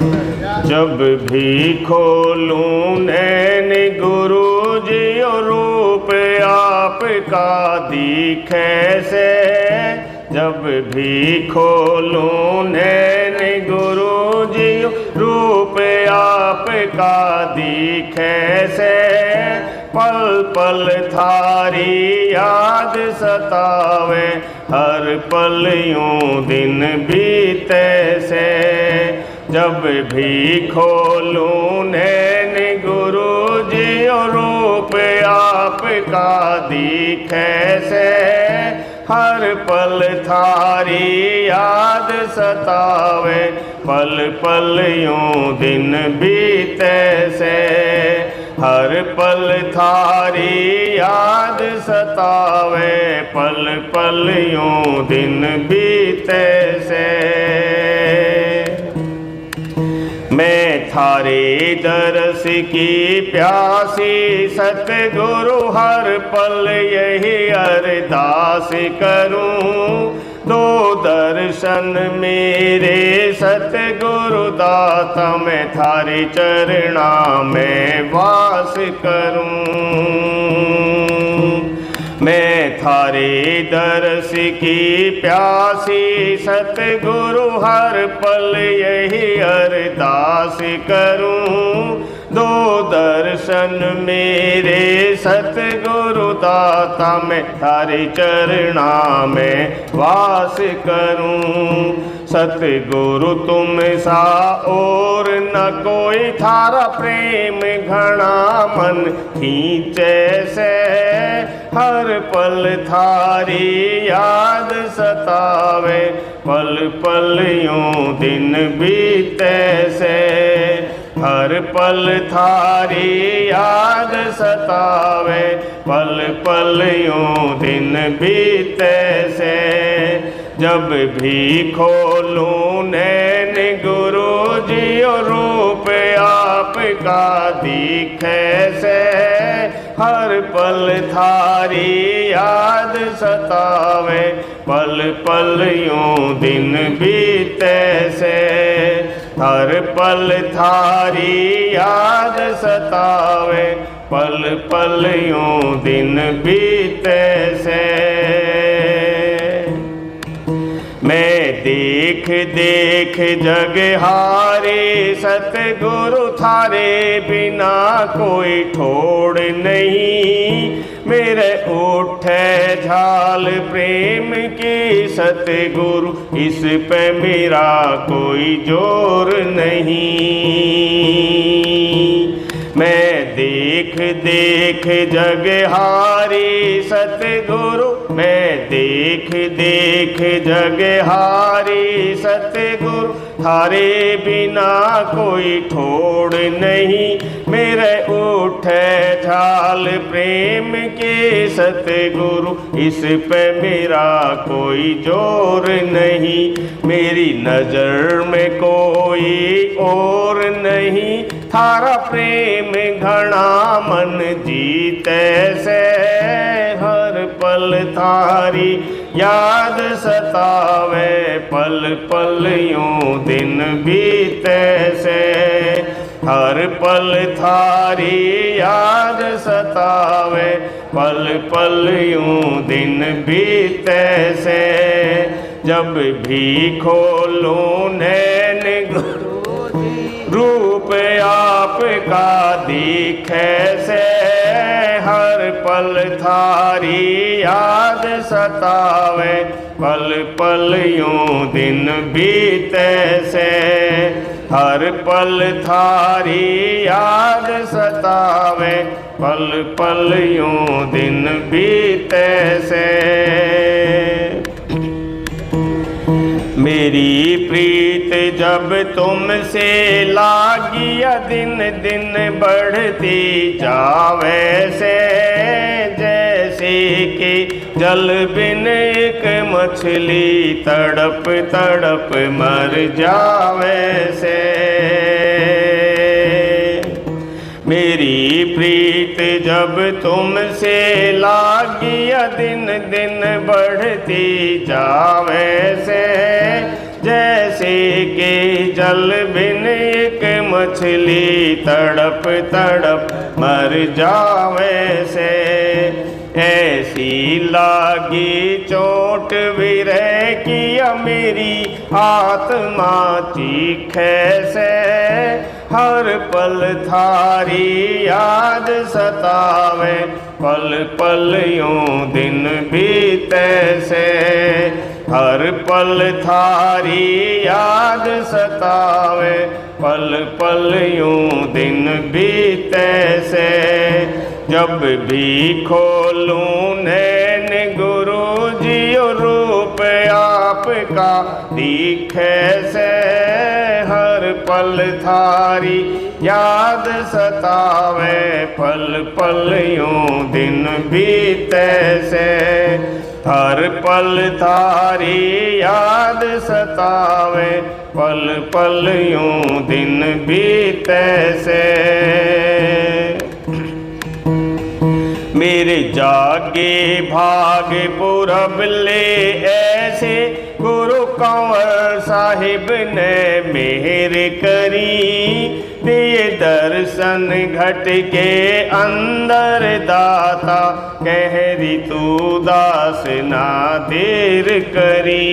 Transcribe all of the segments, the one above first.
जब भी खोलूं नैन गुरु जी रूप आपका दिखे से। जब भी खोलूं नैन गुरु जी रूप आपका दिखे से। पल पल थारी याद सतावे हर पल यूं दिन बीते से। जब भी खोलूं नैन गुरु जी रूप आपका दिखे से। हर पल थारी याद सतावे पल पल यूं दिन बीते से। हर पल थारी याद सतावे पल पल यूं दिन बीते से। मैं थारे दरस की प्यासी सतगुरु हर पल यही अरदास करूं। दो दर्शन मेरे सतगुरु दाता मैं थारे चरणा में वास करूं। मैं थारे दरस की प्यासी सतगुरु हर पल यही अरदास करूं। दो दर्शन मेरे सतगुरु दाता मैं थारे चरणा में वास करूं। सतगुरु तुम सा और न कोई थारा प्रेम घना मन खींचे से। हर पल थारी याद सतावे पल पल यूं दिन बीते से। हर पल थारी याद सतावे पल पल यूं दिन बीते से। जब भी खोलूं नैन गुरु जी रूप आपका दिखे से। हर पल थारी याद सतावे पल पल यूं दिन बीते से। हर पल थारी याद सतावे पल पल यूं दिन बीते से। मैं देख देख जग हारे सतगुरु थारे बिना कोई ठोड़ नहीं। मेरे उठे झाल प्रेम की सतगुरु इस पे मेरा कोई जोर नहीं। मैं देख देख जग हारी सतगुरु मैं देख देख जग हारी सतगुरु थारे बिना कोई ठोड़ नहीं। मेरे उठे झाल प्रेम के सतगुरु इस पे मेरा कोई जोर नहीं। मेरी नजर में कोई और नहीं थारा प्रेम घना मन जीते से। हर पल थारी याद सतावे पल पल यूं दिन बीते से। हर पल थारी याद सतावे पल पल यूं दिन बीते से। जब भी खोलूं नैन रूप आपका दिखे से। हर पल थारी याद सतावे पल पल यूं दिन बीते से। हर पल थारी याद सतावे पल पल यूं दिन बीते से। मेरी प्रीत जब तुमसे लागिया दिन दिन बढ़ती जावे से। जैसे कि जल बिन एक मछली तड़प तड़प मर जावे से। मेरी प्रीत जब तुमसे लागिया दिन दिन बढ़ती जावे से। जैसे कि जल बिन एक मछली तड़प तड़प मर जावे से। ऐसी लागी चोट विरह किया मेरी आत्मा चीखे से। हर पल थारी याद सतावे पल पल यूं दिन बीते से। हर पल थारी याद सतावे पल पल यूं दिन बीते से। जब भी खोलूं नैन गुरु जी रूप आपका दिखे से। हर पल थारी याद सतावे पल पल यूं दिन बीते से। हर पल थारी याद सतावे पल पल यूं दिन बीते से। मेरे जागे भाग पुरब ले ऐसे गुरु कंवर साहिब ने मेहर करी। दिए दर्शन घट के अंदर दाता कहरी तू दास ना देर करी।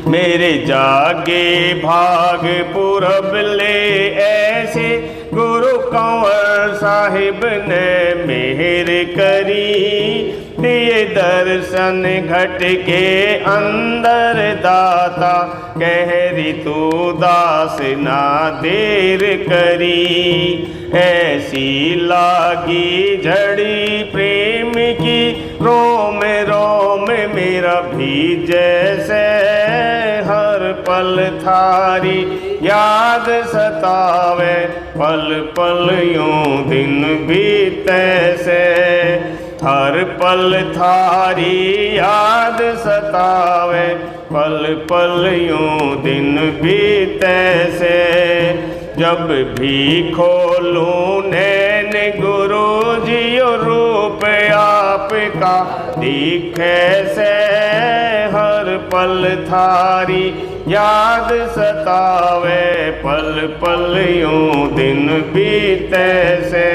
मेरे जागे भाग पुरब ले ऐसे गुरु कंवर साहिब ने मेहर करी। दिए दर्शन घट के अंदर दाता कहरी तू दास ना देर करी। ऐसी लागी झड़ी प्रेम की रोम रोम मेरा भी जैसे। हर पल थारी याद सतावे पल पल यूं दिन बीते से। हर पल थारी याद सतावे पल पल यूं दिन बीते से। जब भी खोलूं नैन गुरु जी रूप आपका दिखे से। हर पल थारी याद सतावे पल पल यूं दिन बीते से।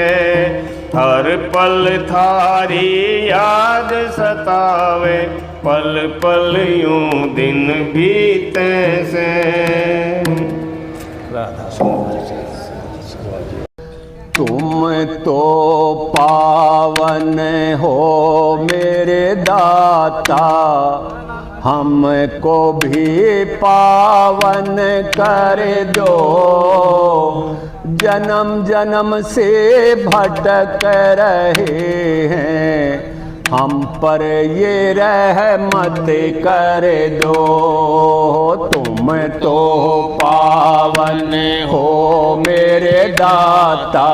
हर पल थारी याद सतावे पल पल यूं दिन बीते से। तुम तो पावन हो मेरे दाता, हमको भी पावन कर दो। जन्म जन्म से भटक रहे हैं, हम पर ये रहमत कर दो। तुम तो पावन हो मेरे दाता,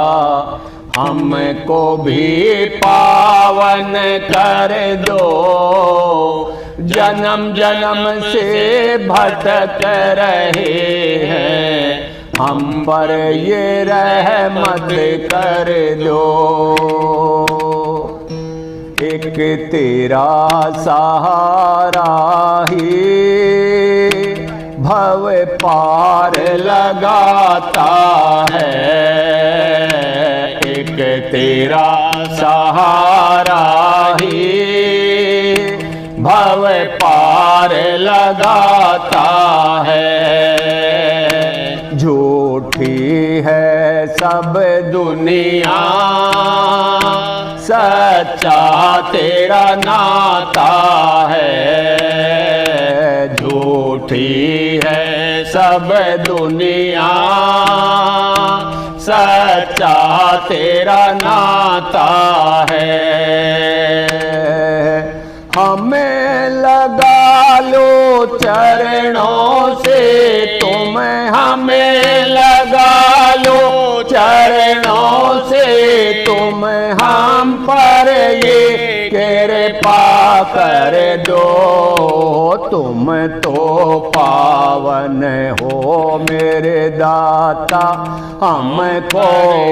हमको भी पावन कर दो। जन्म जन्म से भटक रहे हैं, हम पर ये रहमत कर दो। एक तेरा सहारा ही भव पार लगाता है। एक तेरा सहारा ही भव पार लगाता है। झूठी है सब दुनिया, सच्चा तेरा नाता है। झूठी है सब दुनिया, सच्चा तेरा नाता है। हमें लगा लो चरणों से तुम, हमें लगा लो चरणों से तुम। हम पर ये कृपा कर दो, तुम तो पावन हो मेरे दाता, हमको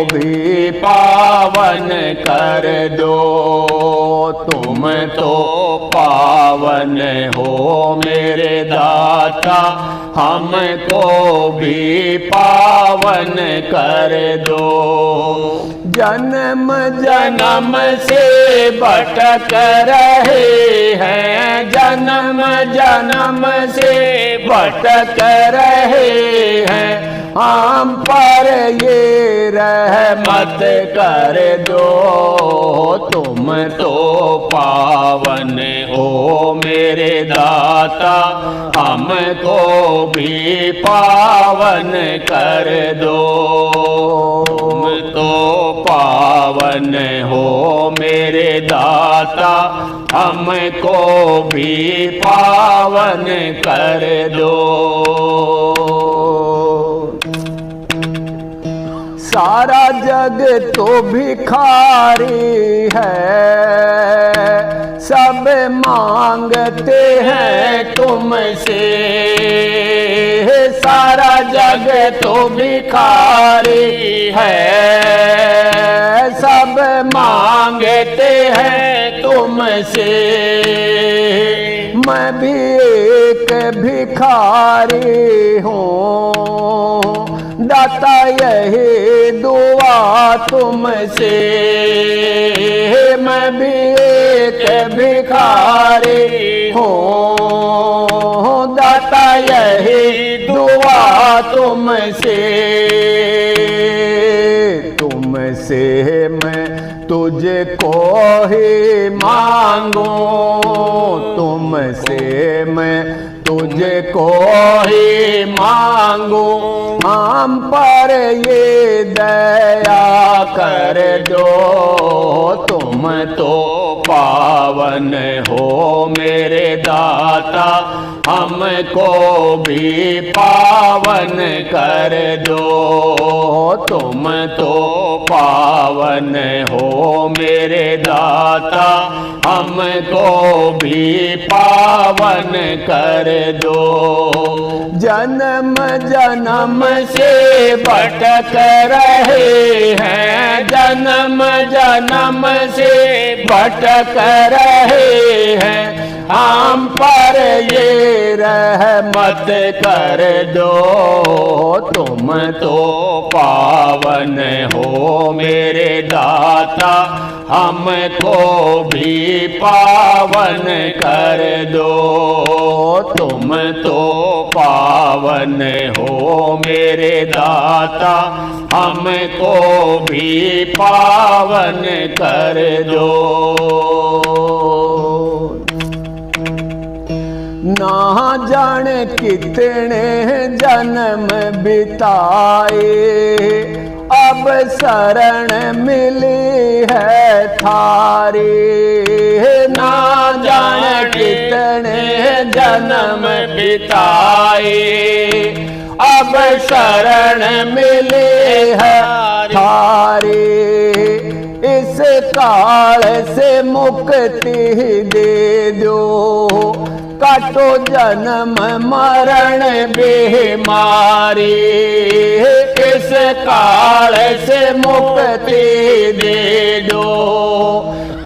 भी पावन कर दो। तुम तो पावन हो मेरे दाता, हमको भी पावन कर दो। जन्म जन्म से भटक रहे हैं, जन्म जन्म से भटक रहे हैं, हम पर ये रहमत कर दो। तुम तो पावन हो मेरे दाता, हमको भी पावन कर दो। तुम तो पावन हो मेरे दाता, हमको भी पावन कर दो। सारा जग तो भिखारी है, सब मांगते हैं तुमसे। सारा जग तो भिखारी है, सब मांगते हैं तुमसे। मैं भी एक भिखारी हूँ, दाता यही दुआ तुमसे। मैं भी एक भिखारी हूँ, दाता यही दुआ तुमसे। तुमसे मैं तुझको ही मांगू, तुमसे मैं तुझको ही मांगू। हम पर ये दया कर दो, तुम तो पावन हो मेरे दाता, हमको भी पावन कर दो। तुम तो पावन हो मेरे दाता, हमको भी पावन कर दो। जन्म जन्म से भटक रहे हैं, जन्म जन्म से भटक रहे हैं, हम पर ये रहमत कर दो। तुम तो पावन हो मेरे दाता, हमको भी पावन कर दो। तुम तो पावन हो मेरे दाता, हमको भी पावन कर दो। ना जाने कितने जन्म बिताए, अब शरण मिली है थारी। ना जाने कितने जन्म बिताए, अब शरण मिली है थारी। इस काल से मुक्ति दे दो, काटो जन्म मरण बीमारी। इस काल से मुक्ति दे दो,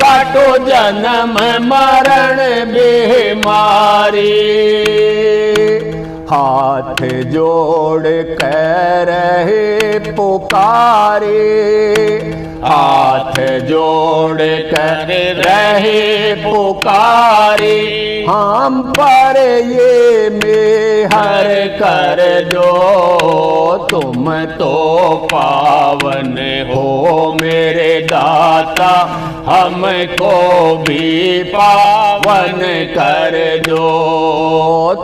काटो जन्म मरण बीमारी। हाथ जोड़ कर रहे पुकारे, हाथ जोड़ कर रहे पुकारे। हम पर ये मेहर कर दो, तुम तो पावन हो मेरे दाता, हमको भी पावन कर दो।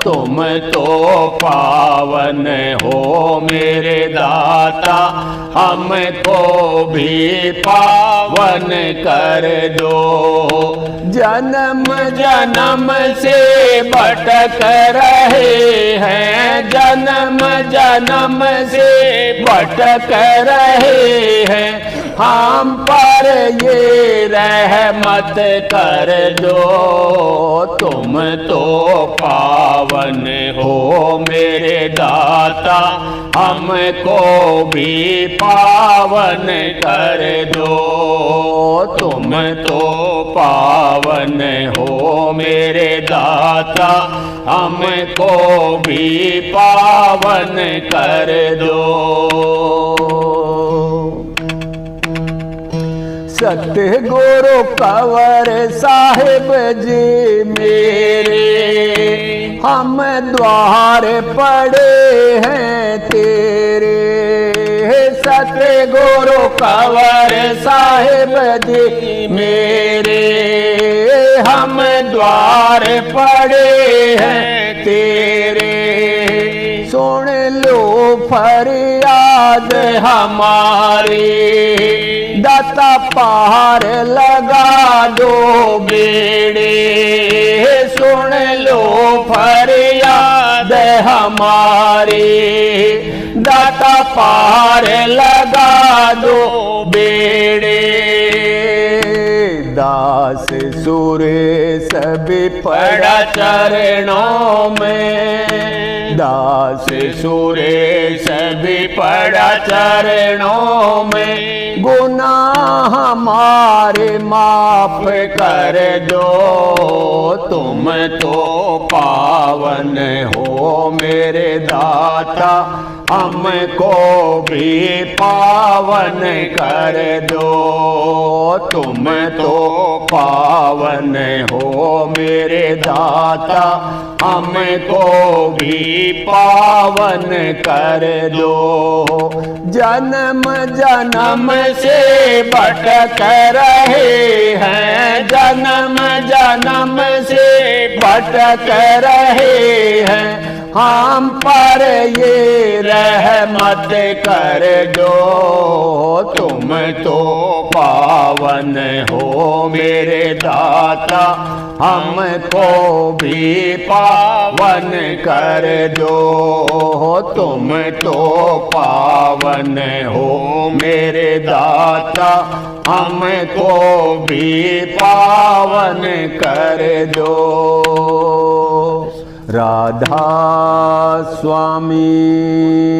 तुम तो पावन हो मेरे दाता, हमको भी पावन कर दो। जन्म जन्म से भटक रहे हैं, जन्म जन्म से भटक रहे हैं, हम पर ये रहमत कर दो। तुम तो पावन हो मेरे दाता, हमको भी पावन कर दो। तुम तो पावन हो मेरे दाता, हमको भी पावन कर दो। सतगुरु कंवर साहिब जी मेरे, हम द्वार पड़े हैं तेरे। सतगुरु कंवर साहिब जी मेरे, हम द्वार पड़े हैं तेरे। सुन लो फरियाद हमारी, दाता पार लगा दो बेड़े। सुन लो फरियाद हमारी, दाता पार लगा दो बेड़े। दास सुरेश भी पड़ा चरणों में, दास सुरेश भी पड़ा चरणों में। गुनाह हमारे माफ कर दो। तुम तो पावन हो मेरे दाता, हमको भी पावन कर दो। तुम तो पावन हो मेरे दाता, हमको भी पावन कर दो। जन्म जन्म से भटक रहे हैं, जन्म जन्म से भटक रहे हैं। हम पर ये रहमत कर दो। तुम तो पावन हो मेरे दाता, हमको भी पावन कर दो। तुम तो पावन हो मेरे दाता, हमको भी पावन कर दो। राधा स्वामी।